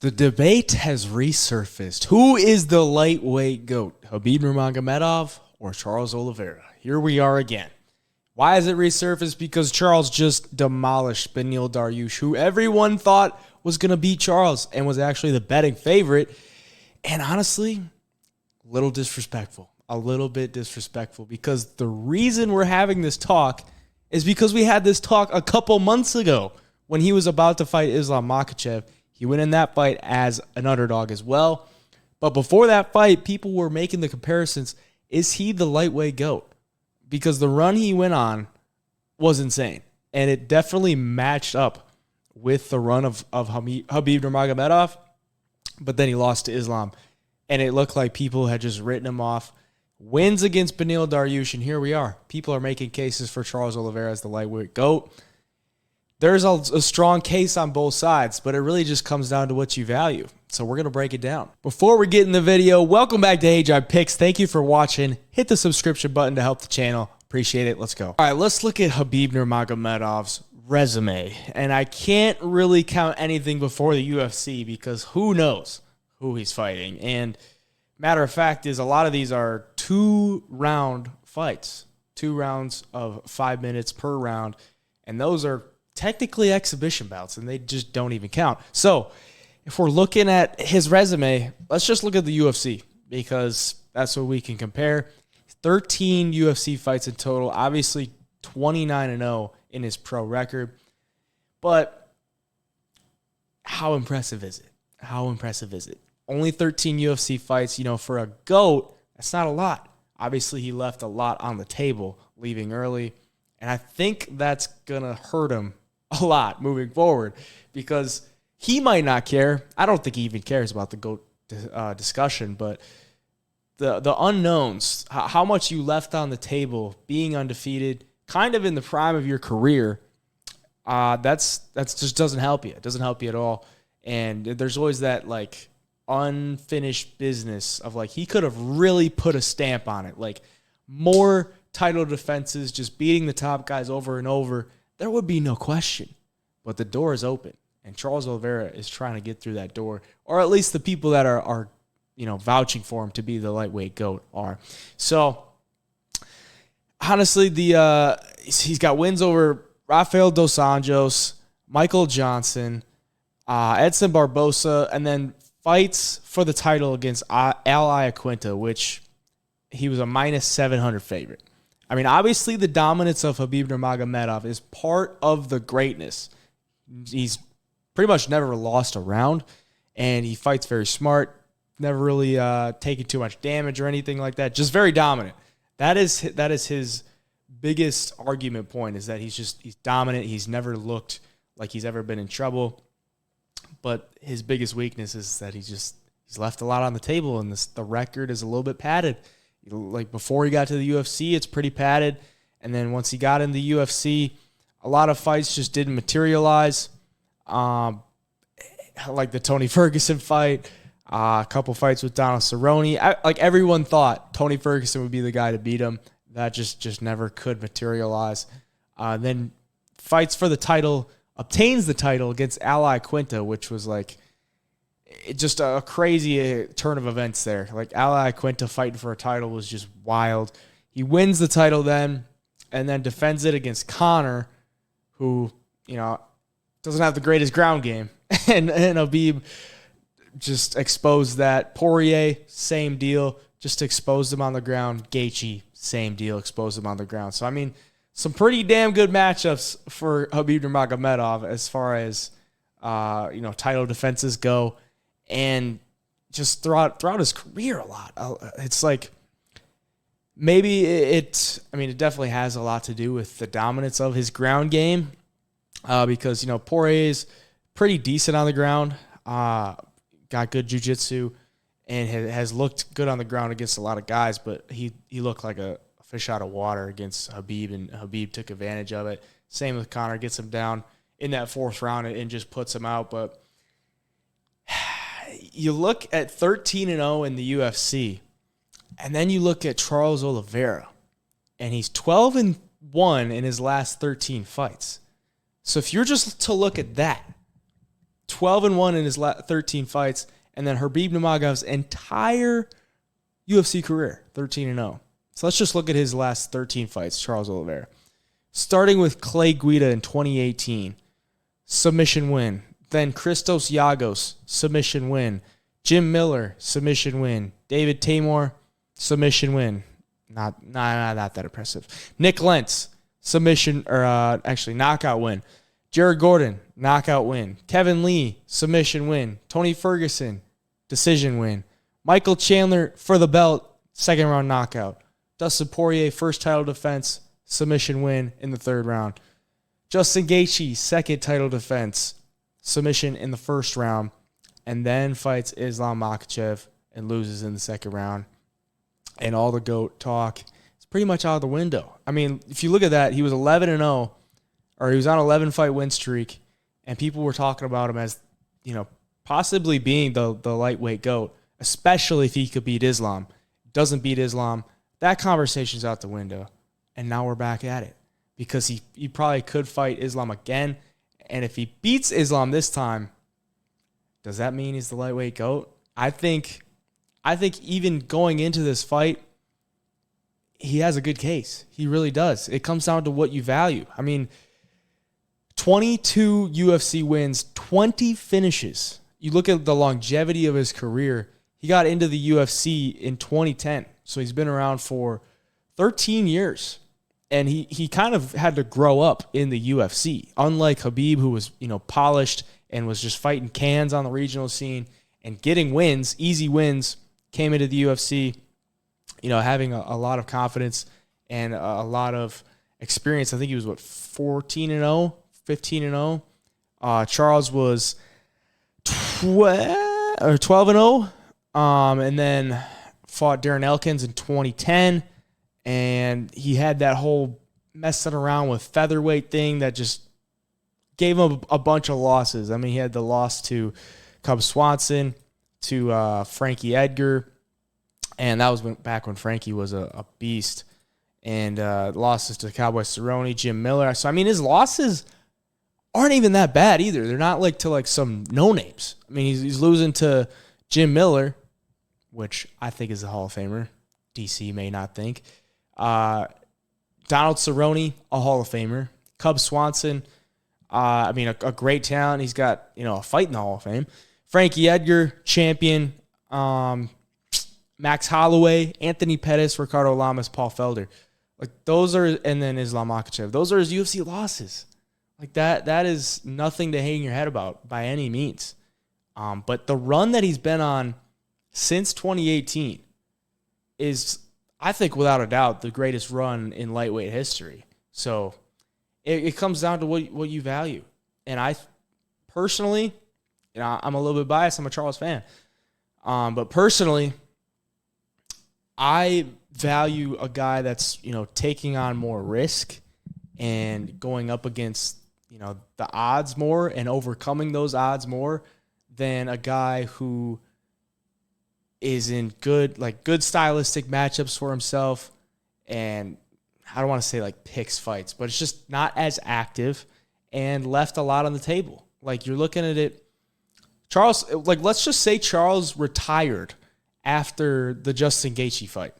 The debate has resurfaced. Who is the lightweight GOAT? Khabib Nurmagomadov or Charles Oliveira? Here we are again. Why has it resurfaced? Because Charles just demolished Beneil Dariush, who everyone thought was going to beat Charles and was actually the betting favorite. And honestly, a little disrespectful. A little bit disrespectful, because the reason we're having this talk is because we had this talk a couple months ago when he was about to fight Islam Makhachev. He went in that fight as an underdog as well. But before that fight, people were making the comparisons. Is he the lightweight GOAT? Because the run he went on was insane. And it definitely matched up with the run of Khabib Nurmagomedov. But then he lost to Islam. And it looked like people had just written him off. Wins against Beneil Dariush, and here we are. People are making cases for Charles Oliveira as the lightweight GOAT. There's a strong case on both sides, but it really just comes down to what you value. So we're going to break it down. Before we get in the video, welcome back to AJ Picks. Thank you for watching. Hit the subscription button to help the channel. Appreciate it. Let's go. All right, let's look at Khabib Nurmagomedov's resume. And I can't really count anything before the UFC because who knows who he's fighting. And matter of fact is a lot of these are 2-round fights. 2 rounds of 5 minutes per round. And those are technically exhibition bouts, and they just don't even count. So if we're looking at his resume, let's just look at the UFC because that's what we can compare. 13 UFC fights in total, obviously 29-0 in his pro record. But how impressive is it? How impressive is it? Only 13 UFC fights, for a GOAT, that's not a lot. Obviously, he left a lot on the table, leaving early. And I think that's going to hurt him a lot moving forward because he might not care. I don't think he even cares about the GOAT discussion, but the unknowns, how much you left on the table, being undefeated, kind of in the prime of your career, that's just doesn't help you. It doesn't help you at all. And there's always that unfinished business of he could have really put a stamp on it. More title defenses, just beating the top guys over and over, there would be no question. But the door is open, and Charles Oliveira is trying to get through that door, or at least the people that are vouching for him to be the lightweight GOAT are. So, honestly, he's got wins over Rafael dos Anjos, Michael Johnson, Edson Barbosa, and then fights for the title against Al Iaquinta, which he was a minus 700 favorite. I mean, obviously the dominance of Khabib Nurmagomedov is part of the greatness. He's pretty much never lost a round, and he fights very smart, never really taking too much damage or anything like that. Just very dominant. That is his biggest argument point, is that he's dominant. He's never looked like he's ever been in trouble. But his biggest weakness is that he's left a lot on the table, and the record is a little bit padded. Before he got to the UFC, it's pretty padded. And then once he got in the UFC, a lot of fights just didn't materialize. Like the Tony Ferguson fight, a couple fights with Donald Cerrone. Everyone thought Tony Ferguson would be the guy to beat him. That just never could materialize. Then fights for the title, obtains the title against Al Iaquinta, which was just a crazy turn of events there. Al Iaquinta fighting for a title was just wild. He wins the title then, and then defends it against Conor, who, doesn't have the greatest ground game. and Khabib just exposed that. Poirier, same deal. Just exposed him on the ground. Gaethje, same deal. Exposed him on the ground. So, I mean, some pretty damn good matchups for Khabib Nurmagomedov as far as, title defenses go. And just throughout his career a lot. It's maybe it definitely has a lot to do with the dominance of his ground game because, Poirier is pretty decent on the ground, got good jiu-jitsu, and has looked good on the ground against a lot of guys, but he looked like a fish out of water against Khabib, and Khabib took advantage of it. Same with Conor, gets him down in that 4th round and just puts him out, but you look at 13-0 in the UFC, and then you look at Charles Oliveira, and he's 12-1 in his last 13 fights. So if you're just to look at that, 12-1 in his 13 fights, and then Khabib Nurmagov's entire UFC career, 13-0. So let's just look at his last 13 fights, Charles Oliveira. Starting with Clay Guida in 2018, submission win. Then Christos Giagos, submission win. Jim Miller, submission win. David Tamor, submission win. Not that impressive. Nick Lentz, submission, or knockout win. Jared Gordon, knockout win. Kevin Lee, submission win. Tony Ferguson, decision win. Michael Chandler for the belt, second round knockout. Dustin Poirier, first title defense, submission win in the third round. Justin Gaethje, second title defense, submission in the first round, and then fights Islam Makhachev and loses in the second round. And all the GOAT talk is pretty much out of the window. I mean, if you look at that, he was 11-0, or he was on an 11-fight win streak, and people were talking about him as, possibly being the lightweight GOAT, especially if he could beat Islam. Doesn't beat Islam. That conversation's out the window, and now we're back at it because he probably could fight Islam again, and if he beats Islam this time, does that mean he's the lightweight GOAT? I think even going into this fight, he has a good case. He really does. It comes down to what you value. I mean, 22 UFC wins, 20 finishes. You look at the longevity of his career. He got into the UFC in 2010, so he's been around for 13 years. And he kind of had to grow up in the UFC. Unlike Khabib, who was, polished and was just fighting cans on the regional scene and getting wins, easy wins, came into the UFC, having a lot of confidence and a lot of experience. I think he was, 14-0, 15-0. Charles was 12-0, and then fought Darren Elkins in 2010. And he had that whole messing around with featherweight thing that just gave him a bunch of losses. I mean, he had the loss to Cub Swanson, to Frankie Edgar, and that was back when Frankie was a beast. And losses to Cowboy Cerrone, Jim Miller. So, I mean, his losses aren't even that bad either. They're not to some no-names. I mean, he's losing to Jim Miller, which I think is a Hall of Famer. DC may not think. Donald Cerrone, a Hall of Famer. Cub Swanson, a great talent. He's got, a fight in the Hall of Fame. Frankie Edgar, champion. Max Holloway, Anthony Pettis, Ricardo Lamas, Paul Felder. Those are, and then Islam Makhachev. Those are his UFC losses. That is nothing to hang your head about by any means. But the run that he's been on since 2018 is, I think, without a doubt, the greatest run in lightweight history. So it comes down to what you value. And I personally, I'm a little bit biased. I'm a Charles fan. But personally, I value a guy that's, taking on more risk and going up against, the odds more and overcoming those odds more than a guy who is in good stylistic matchups for himself, and I don't want to say picks fights, but it's just not as active and left a lot on the table. You're looking at it, Charles, let's just say Charles retired after the Justin Gaethje fight.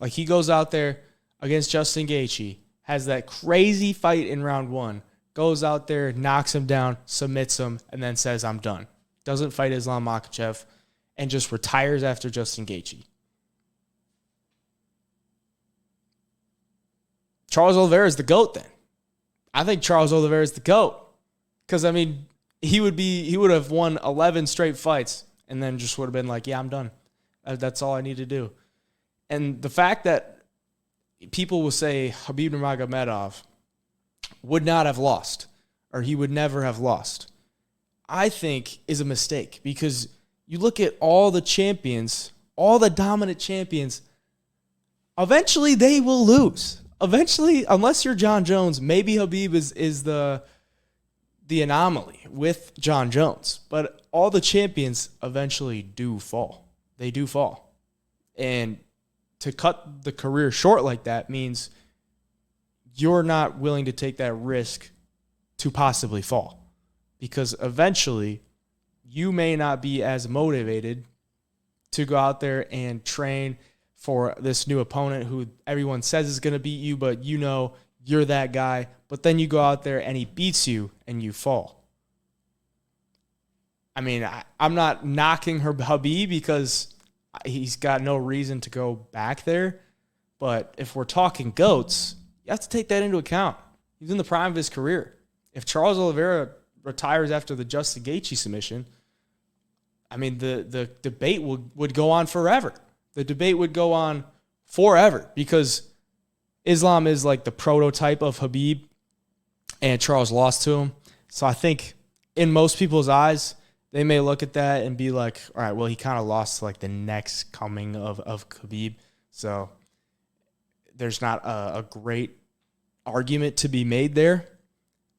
He goes out there against Justin Gaethje, has that crazy fight in round 1, goes out there, knocks him down, submits him, and then says, I'm done. Doesn't fight Islam Makhachev, and just retires after Justin Gaethje. Charles Oliveira is the GOAT then. I think Charles Oliveira is the GOAT. Because, he would have won 11 straight fights and then just would have been yeah, I'm done. That's all I need to do. And the fact that people will say Khabib Nurmagomedov would not have lost, or he would never have lost, I think is a mistake, because you look at all the champions, all the dominant champions, eventually they will lose. Eventually, unless you're John Jones, maybe Khabib is the anomaly with John Jones. But all the champions eventually do fall. They do fall. And to cut the career short like that means you're not willing to take that risk to possibly fall. Because eventually you may not be as motivated to go out there and train for this new opponent who everyone says is going to beat you, but you know you're that guy. But then you go out there and he beats you and you fall. I mean, I'm not knocking Khabib because he's got no reason to go back there. But if we're talking GOATs, you have to take that into account. He's in the prime of his career. If Charles Oliveira retires after the Justin Gaethje submission, I mean, the debate would go on forever. The debate would go on forever because Islam is like the prototype of Khabib, and Charles lost to him. So I think in most people's eyes, they may look at that and be like, all right, well, he kind of lost to like the next coming of Khabib. So there's not a great argument to be made there.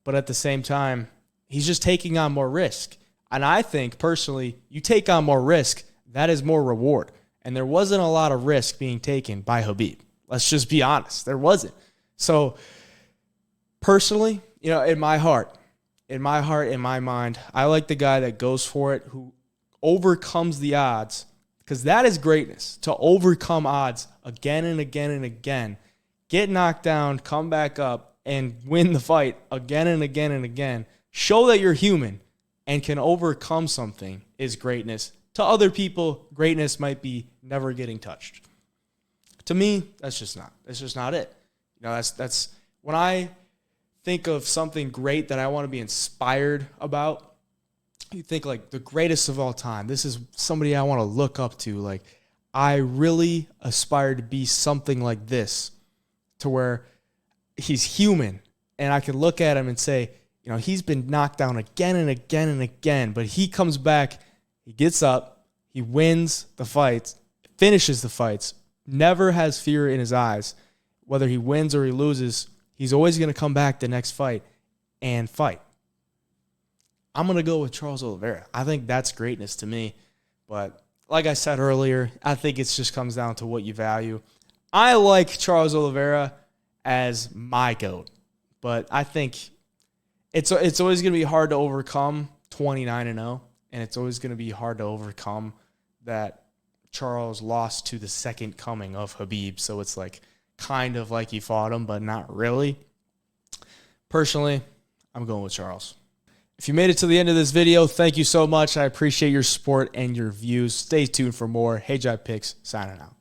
But at the same time, he's just taking on more risk. And I think, personally, you take on more risk, that is more reward. And there wasn't a lot of risk being taken by Khabib. Let's just be honest. There wasn't. So, personally, you know, in my heart, in my mind, I like the guy that goes for it, who overcomes the odds, because that is greatness, to overcome odds again and again and again, get knocked down, come back up, and win the fight again and again and again. Show that you're human and can overcome something is greatness. To other people, greatness might be never getting touched. To me, that's just not it. You know, that's when I think of something great that I want to be inspired about, you think like the greatest of all time. This is somebody I want to look up to. Like, I really aspire to be something like this, to where he's human and I can look at him and say, you know, he's been knocked down again and again and again, but he comes back, he gets up, he wins the fights, finishes the fights, never has fear in his eyes. Whether he wins or he loses, he's always going to come back the next fight and fight. I'm going to go with Charles Oliveira. I think that's greatness to me. But like I said earlier, I think it just comes down to what you value. I like Charles Oliveira as my GOAT, but I think it's always going to be hard to overcome 29-0, and it's always going to be hard to overcome that Charles lost to the second coming of Khabib. So it's like kind of like he fought him, but not really. Personally, I'm going with Charles. If you made it to the end of this video, thank you so much. I appreciate your support and your views. Stay tuned for more. Hey Jive Picks, signing out.